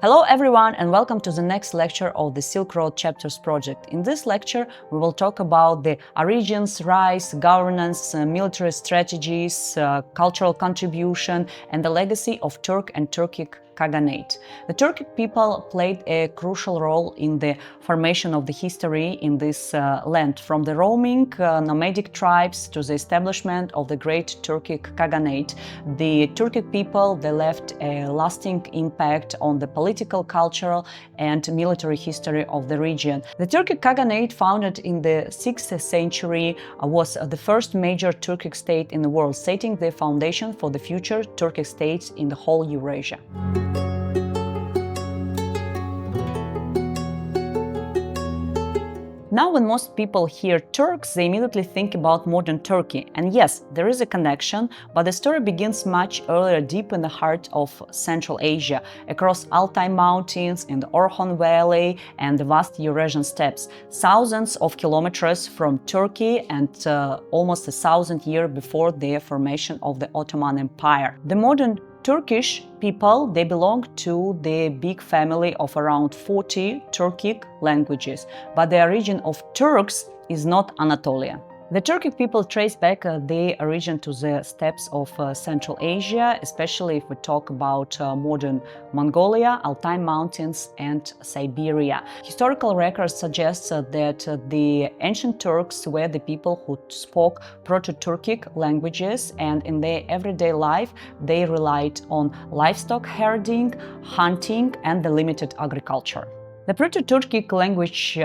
Hello everyone and welcome to the next lecture of the Silk Road Chapters project. In this lecture we will talk about the origins, rise, governance, military strategies, cultural contribution and the legacy of Turk and Turkic Khaganate. The Turkic people played a crucial role in the formation of the history in this land, from the roaming nomadic tribes to the establishment of the great Turkic Khaganate. The Turkic people, they left a lasting impact on the political, cultural and military history of the region. The Turkic Khaganate, founded in the 6th century, was the first major Turkic state in the world, setting the foundation for the future Turkic states in the whole Eurasia. Now, when most people hear Turks, they immediately think about modern Turkey. And yes, there is a connection, but the story begins much earlier, deep in the heart of Central Asia, across Altai mountains, in the Orkhon valley and the vast Eurasian steppes, thousands of kilometers from Turkey and almost 1,000 years before the formation of the Ottoman Empire. The modern Turkish people, they belong to the big family of around 40 Turkic languages, but the origin of Turks is not Anatolia. The Turkic people trace back their origin to the steppes of Central Asia, especially if we talk about modern Mongolia, Altai mountains and Siberia. Historical records suggest that the ancient Turks were the people who spoke Proto-Turkic languages, and in their everyday life they relied on livestock herding, hunting and the limited agriculture. The Proto-Turkic language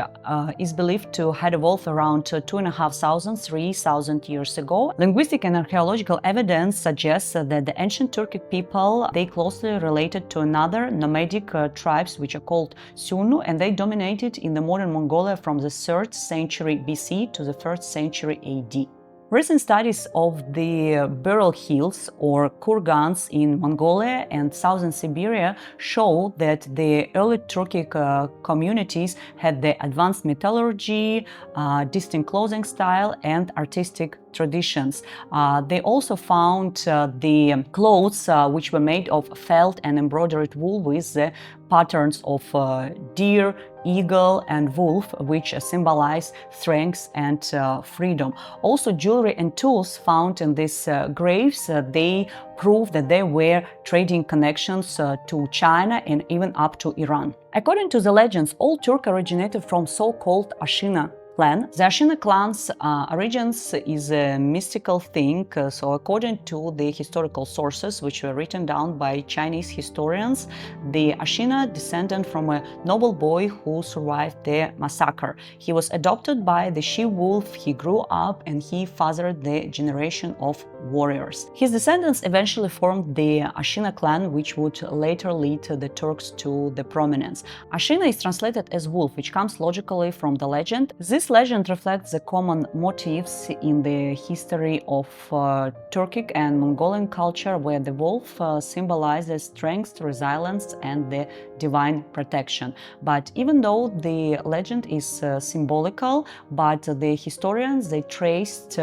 is believed to have evolved around 2,500–3,000 years ago. Linguistic and archaeological evidence suggests that the ancient Turkic people, they closely related to another nomadic tribes which are called Sunnu, and they dominated in the modern Mongolia from the 3rd century BC to the 1st century AD. Recent studies of the burial hills or kurgans in Mongolia and southern Siberia show that the early Turkic communities had the advanced metallurgy, distinct clothing style and artistic traditions. They also found the clothes which were made of felt and embroidered wool with the patterns of deer, eagle and wolf, which symbolize strength and freedom. Also, jewelry and tools found in these graves, they prove that there were trading connections to China and even up to Iran. According to the legends, all Turks originated from so-called Ashina clan. The Ashina clan's origins is a mystical thing, so according to the historical sources which were written down by Chinese historians, the Ashina descended from a noble boy who survived the massacre. He was adopted by the she-wolf, he grew up and he fathered the generation of warriors. His descendants eventually formed the Ashina clan, which would later lead the Turks to the prominence. Ashina is translated as wolf, which comes logically from the legend. This legend reflects the common motifs in the history of Turkic and Mongolian culture, where the wolf symbolizes strength, resilience and the divine protection. But even though the legend is symbolical, but the historians, they traced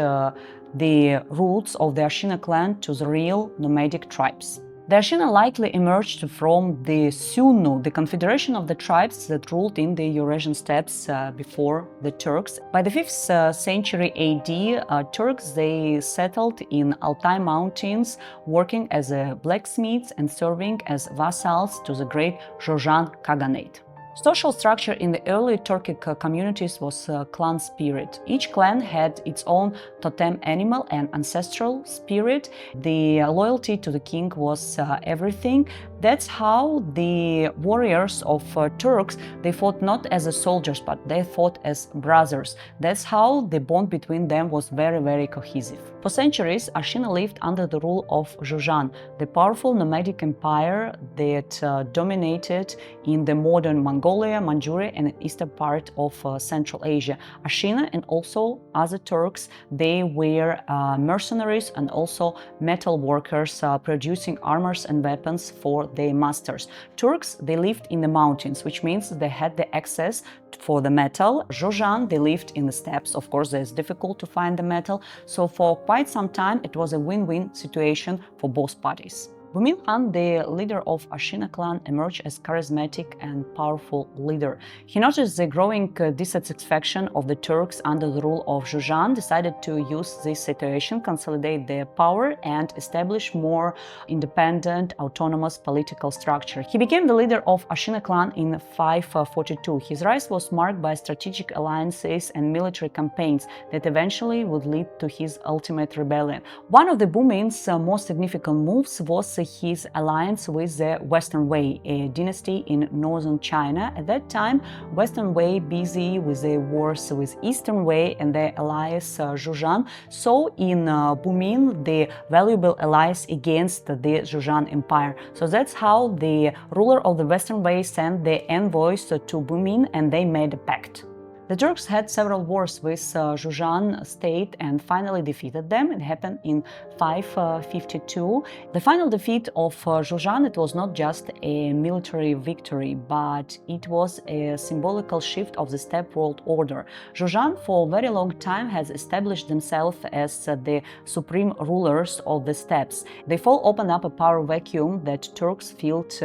the roots of the Ashina clan to the real nomadic tribes. The Ashina likely emerged from the Sunnu, the confederation of the tribes that ruled in the Eurasian steppes before the Turks. By the 5th century AD, Turks, they settled in Altai mountains, working as blacksmiths and serving as vassals to the great Qaghan Khaganate. Social structure in the early Turkic communities was clan spirit. Each clan had its own totem animal and ancestral spirit. The loyalty to the king was everything. That's how the warriors of Turks, they fought not as soldiers, but they fought as brothers. That's how the bond between them was very, very cohesive. For centuries, Ashina lived under the rule of Qaghan, the powerful nomadic empire that dominated in the modern Mongolia, Manchuria and eastern part of Central Asia. Ashina and also other Turks, they were mercenaries and also metal workers producing armors and weapons for their masters. Turks, they lived in the mountains, which means they had the access for the metal. Qaghan, they lived in the steppes. Of course, it's difficult to find the metal. So for quite some time, it was a win-win situation for both parties. Bumin Khan, the leader of Ashina clan, emerged as charismatic and powerful leader. He noticed the growing dissatisfaction of the Turks under the rule of Qaghan, decided to use this situation, consolidate their power, and establish more independent, autonomous political structure. He became the leader of Ashina clan in 542. His rise was marked by strategic alliances and military campaigns that eventually would lead to his ultimate rebellion. One of the Bumin's most significant moves was his alliance with the Western Wei, a dynasty in northern China. At that time, Western Wei, busy with the wars with Eastern Wei and their allies Qaghan, saw in Bumin the valuable allies against the Qaghan Empire. So that's how the ruler of the Western Wei sent the envoys to Bumin, and they made a pact. The Turks had several wars with Qaghan state and finally defeated them. It happened in 552. The final defeat of Qaghan, it was not just a military victory, but it was a symbolical shift of the steppe world order. Qaghan for a very long time has established themselves as the supreme rulers of the steppes. They fall opened up a power vacuum that Turks felt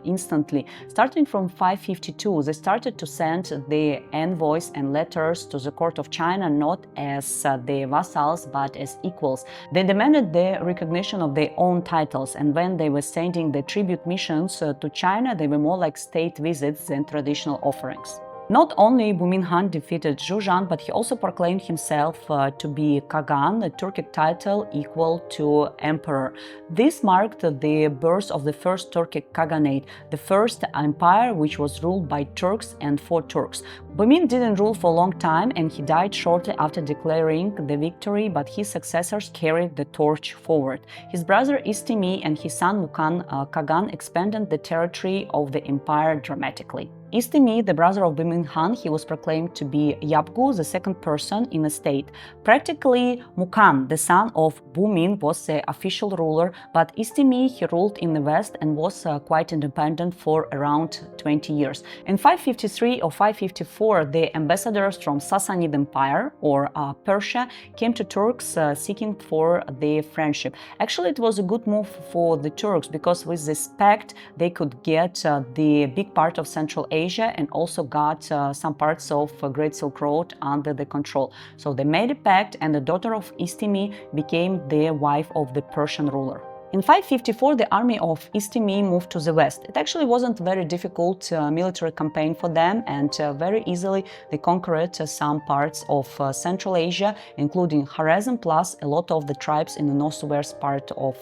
instantly. Starting from 552, they started to send the envoys and letters to the court of China not as their vassals but as equals. They demanded the recognition of their own titles, and when they were sending the tribute missions to China, they were more like state visits than traditional offerings. Not only Bumin Khan defeated Qaghan, but he also proclaimed himself to be Qaghan, a Turkic title equal to emperor. This marked the birth of the First Turkic Khaganate, the first empire which was ruled by Turks and for Turks. Bumin didn't rule for a long time, and he died shortly after declaring the victory, but his successors carried the torch forward. His brother Istemi and his son Mukan Qaghan expanded the territory of the empire dramatically. Istemi, the brother of Bumin Khan, he was proclaimed to be Yabgu, the second person in the state. Practically, Mukan, the son of Bumin, was the official ruler, but Istemi, he ruled in the west and was quite independent for around 20 years. In 553 or 554, the ambassadors from Sassanid Empire, or Persia, came to Turks seeking for their friendship. Actually, it was a good move for the Turks, because with this pact, they could get the big part of Central Asia and also got some parts of Great Silk Road under the control. So they made a pact, and the daughter of Istemi became the wife of the Persian ruler. In 554, the army of Istemi moved to the west. It actually wasn't a very difficult military campaign for them, and very easily they conquered some parts of Central Asia, including Khwarezm, plus a lot of the tribes in the northwest part of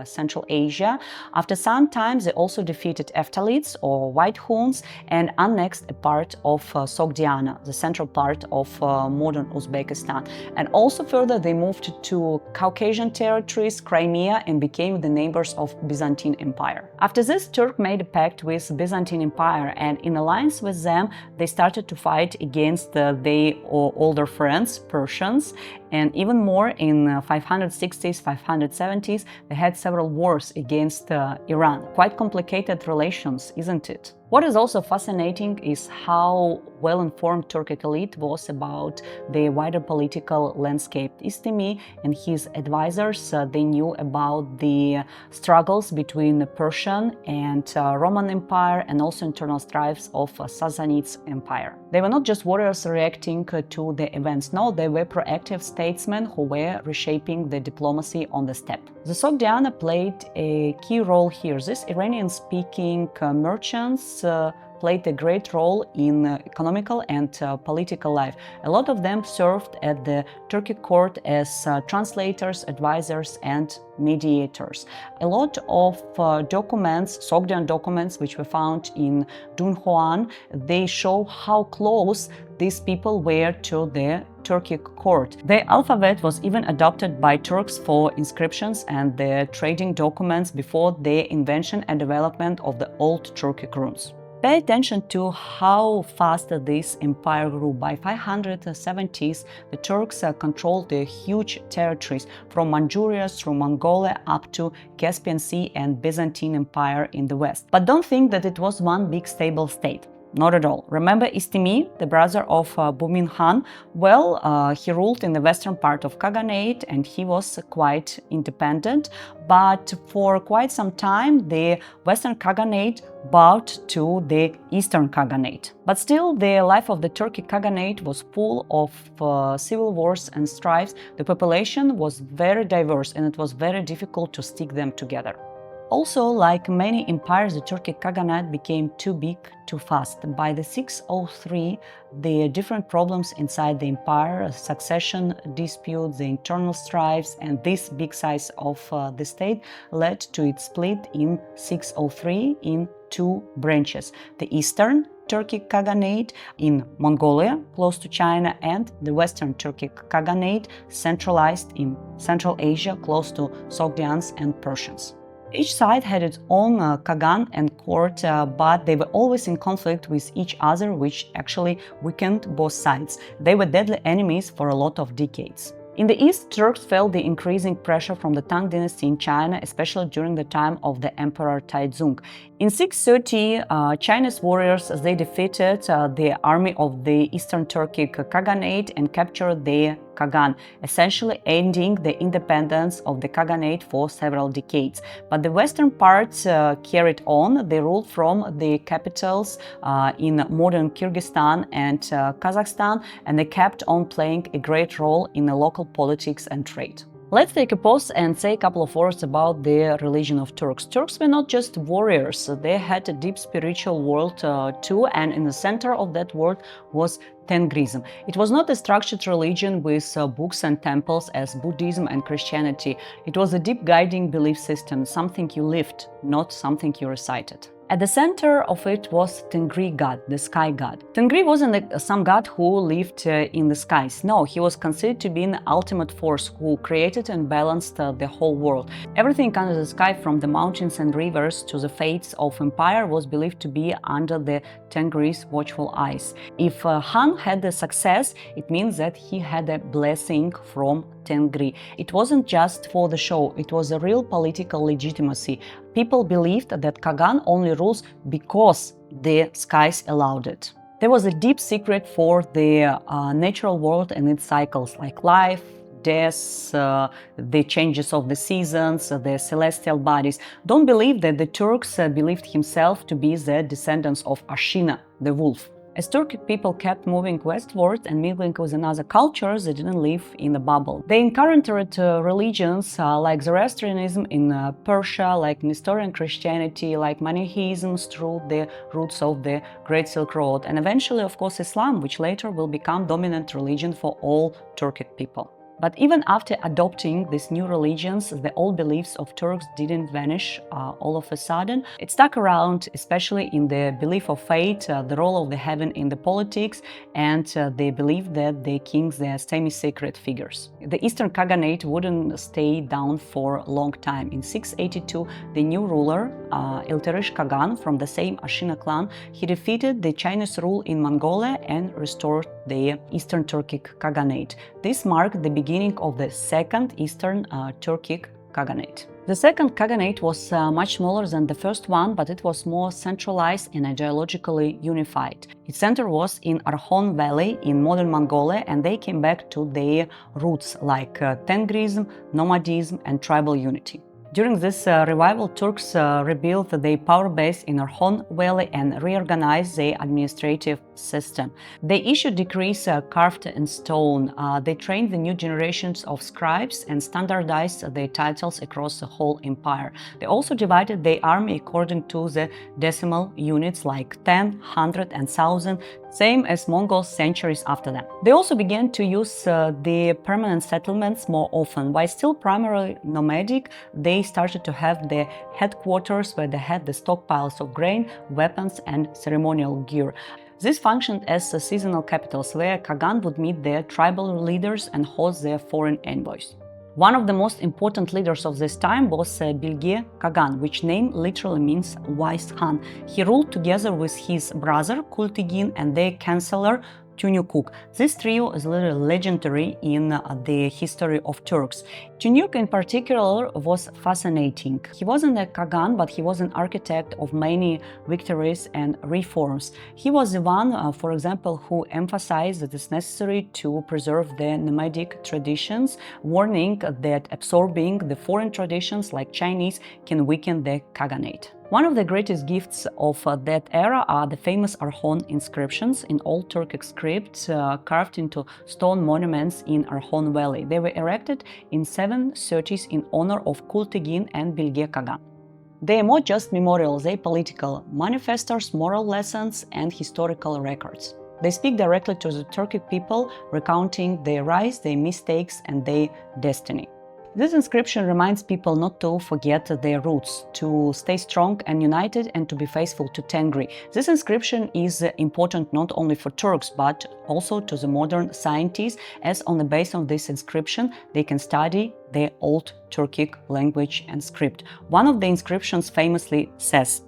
Central Asia. After some time, they also defeated Eftalites, or White Huns, and annexed a part of Sogdiana, the central part of modern Uzbekistan. And also further, they moved to Caucasian territories, Crimea, and became the neighbors of Byzantine Empire. After this, Turk made a pact with Byzantine Empire, and in alliance with them, they started to fight against their older friends, Persians, and even more in 560s, 570s, they had several wars against Iran. Quite complicated relations, isn't it? What is also fascinating is how well-informed Turkic elite was about the wider political landscape. Istemi and his advisors, they knew about the struggles between the Persian and Roman Empire, and also internal strife of Sassanid Empire. They were not just warriors reacting to the events, no, they were proactive statesmen who were reshaping the diplomacy on the steppe. The Sogdiana played a key role here. These Iranian-speaking merchants played a great role in economical and political life. A lot of them served at the Turkic court as translators, advisors, and mediators. A lot of documents, Sogdian documents, which were found in Dunhuan, they show how close these people were to the Turkic court. The alphabet was even adopted by Turks for inscriptions and the trading documents before the invention and development of the old Turkic runes. Pay attention to how fast this empire grew. By 570s, the Turks controlled the huge territories from Manchuria through Mongolia up to Caspian Sea and Byzantine Empire in the west. But don't think that it was one big stable state. Not at all. Remember Istemi, the brother of Bumin Khan? Well, he ruled in the western part of Khaganate and he was quite independent, but for quite some time the Western Khaganate bowed to the Eastern Khaganate. But still, the life of the Turkic Khaganate was full of civil wars and strifes. The population was very diverse and it was very difficult to stick them together. Also, like many empires, the Turkic Khaganate became too big too fast. By the 603, the different problems inside the empire, succession disputes, the internal strifes, and this big size of the state led to its split in 603 in two branches. The Eastern Turkic Khaganate in Mongolia, close to China, and the Western Turkic Khaganate, centralized in Central Asia, close to Sogdians and Persians. Each side had its own Qaghan and court, but they were always in conflict with each other, which actually weakened both sides. They were deadly enemies for a lot of decades. In the east, Turks felt the increasing pressure from the Tang dynasty in China, especially during the time of the Emperor Taizong. In 630, Chinese warriors they defeated the army of the Eastern Turkic Khaganate and captured the Qaghan, essentially ending the independence of the Khaganate for several decades. But the western parts carried on. They ruled from the capitals in modern Kyrgyzstan and Kazakhstan, and they kept on playing a great role in the local politics and trade. Let's take a pause and say a couple of words about the religion of Turks. Turks were not just warriors, they had a deep spiritual world too, and in the center of that world was Tengrism. It was not a structured religion with books and temples as Buddhism and Christianity. It was a deep guiding belief system, something you lived, not something you recited. At the center of it was Tengri god, the sky god. Tengri wasn't some god who lived in the skies. No, he was considered to be an ultimate force who created and balanced the whole world. Everything under the sky, from the mountains and rivers to the fates of empire, was believed to be under the Tengri's watchful eyes. If Han had the success, it means that he had a blessing from Tengri. It wasn't just for the show, it was a real political legitimacy. People believed that Qaghan only rules because the skies allowed it. There was a deep secret for the natural world and its cycles, like life, death, the changes of the seasons, the celestial bodies. Don't believe that the Turks believed himself to be the descendants of Ashina, the wolf. As Turkic people kept moving westwards and mingling with another cultures, they didn't live in a bubble. They encountered religions like Zoroastrianism in Persia, like Nestorian Christianity, like Manichaeism through the routes of the Great Silk Road, and eventually, of course, Islam, which later will become dominant religion for all Turkic people. But even after adopting these new religions, the old beliefs of Turks didn't vanish all of a sudden. It stuck around, especially in the belief of fate, the role of the heaven in the politics, and they believed that the kings are semi-sacred figures. The Eastern Khaganate wouldn't stay down for a long time. In 682, the new ruler, Turkic Khaghan from the same Ashina clan, he defeated the Chinese rule in Mongolia and restored the Eastern Turkic Khaganate. This marked the beginning of the Second Eastern Turkic Khaganate. The Second Khaganate was much smaller than the first one, but it was more centralized and ideologically unified. Its center was in Orkhon Valley in modern Mongolia, and they came back to their roots like Tengrism, nomadism, and tribal unity. During this revival, Turks rebuilt their power base in Orkhon Valley and reorganized their administrative system. They issued decrees carved in stone. They trained the new generations of scribes and standardized their titles across the whole empire. They also divided their army according to the decimal units like 10, 100, and 1000, same as Mongols centuries after them. They also began to use the permanent settlements more often. While still primarily nomadic, they started to have their headquarters where they had the stockpiles of grain, weapons, and ceremonial gear. This functioned as seasonal capitals where Qaghan would meet their tribal leaders and host their foreign envoys. One of the most important leaders of this time was Bilge Qaghan, which name literally means wise Khan. He ruled together with his brother Tigin and their chancellor Tonyukuk. This trio is literally legendary in the history of Turks. Tonyukuk in particular was fascinating. He wasn't a Qaghan, but he was an architect of many victories and reforms. He was the one, for example, who emphasized that it's necessary to preserve the nomadic traditions, warning that absorbing the foreign traditions like Chinese can weaken the Khaganate. One of the greatest gifts of that era are the famous Orkhon inscriptions in Old Turkic script carved into stone monuments in Orkhon Valley. They were erected in 730s in honor of Tigin and Bilge Qaghan. They are not just memorials, they are political manifestos, moral lessons, and historical records. They speak directly to the Turkic people, recounting their rise, their mistakes, and their destiny. This inscription reminds people not to forget their roots, to stay strong and united, and to be faithful to Tengri. This inscription is important not only for Turks, but also to the modern scientists, as on the basis of this inscription, they can study the Old Turkic language and script. One of the inscriptions famously says,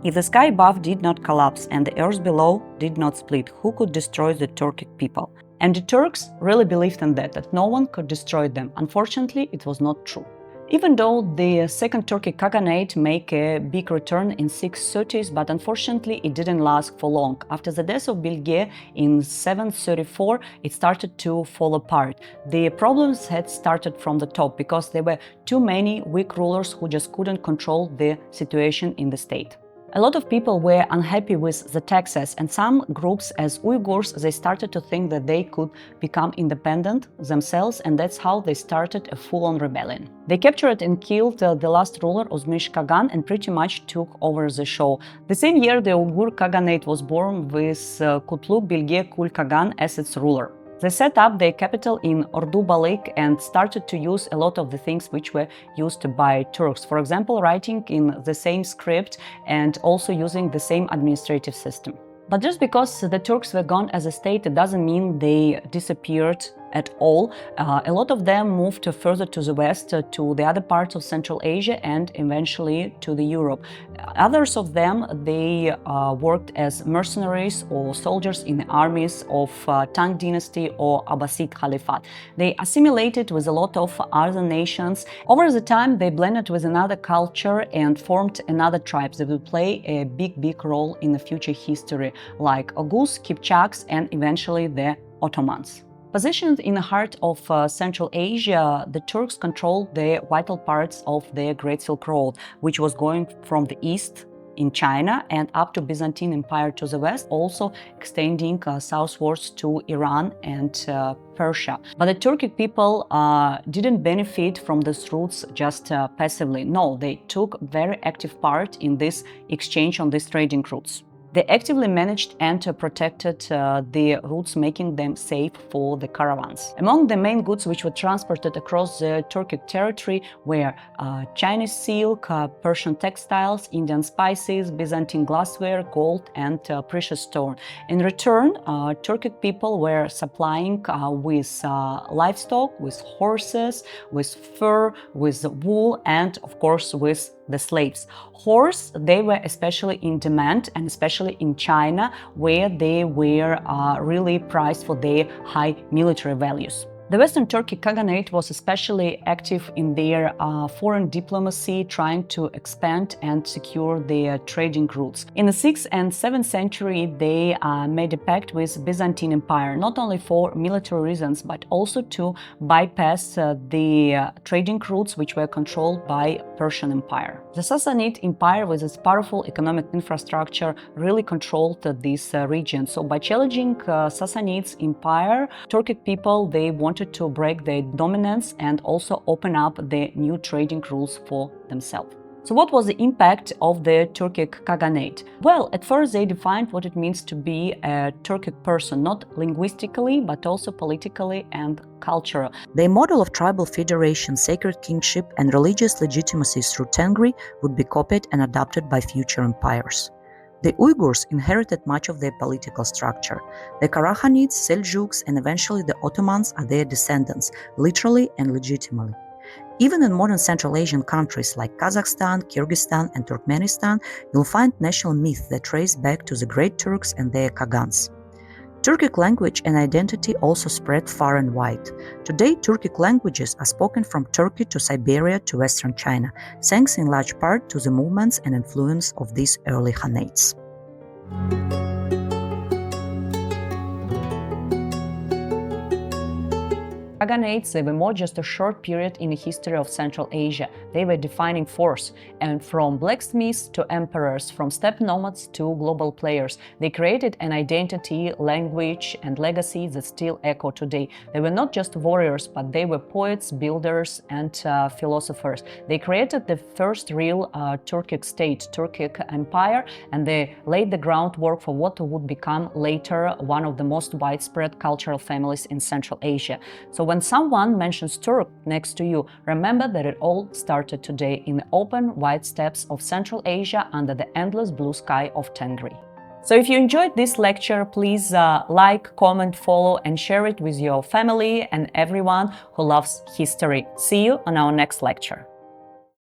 "If the sky above did not collapse and the earth below did not split, who could destroy the Turkic people?" And the Turks really believed in that no one could destroy them. Unfortunately, it was not true. Even though the Second Turkic Khaganate made a big return in 630s, but unfortunately it didn't last for long. After the death of Bilge in 734, it started to fall apart. The problems had started from the top because there were too many weak rulers who just couldn't control the situation in the state. A lot of people were unhappy with the taxes, and some groups, as Uyghurs, they started to think that they could become independent themselves, and that's how they started a full-on rebellion. They captured and killed the last ruler, Uzmish Qaghan, and pretty much took over the show. The same year, the Uyghur Khaganate was born with Kutluk Bilge Kul Qaghan as its ruler. They set up their capital in Ordubalik and started to use a lot of the things which were used by Turks. For example, writing in the same script and also using the same administrative system. But just because the Turks were gone as a state, it doesn't mean they disappeared at all. A lot of them moved further to the west, to the other parts of Central Asia and eventually to the Europe. Others of them, they worked as mercenaries or soldiers in the armies of Tang dynasty or Abbasid Caliphate. They assimilated with a lot of other nations. Over the time, they blended with another culture and formed another tribes that will play a big role in the future history, like Oghuz, Kipchaks, and eventually the Ottomans. Positioned in the heart of Central Asia, the Turks controlled the vital parts of the Great Silk Road, which was going from the east in China and up to Byzantine Empire to the west, also extending southwards to Iran and Persia. But the Turkic people didn't benefit from these routes just passively. No, they took very active part in this exchange on these trading routes. They actively managed and protected the routes, making them safe for the caravans. Among the main goods which were transported across the Turkic territory were Chinese silk, Persian textiles, Indian spices, Byzantine glassware, gold, and precious stone. In return, Turkic people were supplying with livestock, with horses, with fur, with wool, and of course with the slaves. Horse, they were especially in demand, and especially in China, where they were really prized for their high military values. The Western Turkic Khaganate was especially active in their foreign diplomacy, trying to expand and secure their trading routes. In the 6th and 7th century, they made a pact with Byzantine Empire, not only for military reasons, but also to bypass the trading routes which were controlled by Persian Empire. The Sassanid Empire, with its powerful economic infrastructure, really controlled this region. So by challenging Sassanids Empire, Turkic people, they wanted to break their dominance and also open up the new trading rules for themselves. So what was the impact of the Turkic Khaganate? Well, at first they defined what it means to be a Turkic person, not linguistically, but also politically and culturally. Their model of tribal federation, sacred kingship, and religious legitimacy through Tengri would be copied and adopted by future empires. The Uyghurs inherited much of their political structure. The Karakhanids, Seljuks, and eventually the Ottomans are their descendants, literally and legitimately. Even in modern Central Asian countries like Kazakhstan, Kyrgyzstan, and Turkmenistan, you'll find national myths that trace back to the Great Turks and their Khaghans. Turkic language and identity also spread far and wide. Today, Turkic languages are spoken from Turkey to Siberia to Western China, thanks in large part to the movements and influence of these early Khanates. Khaganates, they were more just a short period in the history of Central Asia. They were defining force, and from blacksmiths to emperors, from steppe nomads to global players, they created an identity, language, and legacy that still echo today. They were not just warriors, but they were poets, builders, and philosophers. They created the first real Turkic state, Turkic empire, and they laid the groundwork for what would become later one of the most widespread cultural families in Central Asia. So when someone mentions Turk next to you, remember that it all started today in the open, wide steppes of Central Asia under the endless blue sky of Tengri. So if you enjoyed this lecture, please like, comment, follow, and share it with your family and everyone who loves history. See you on our next lecture.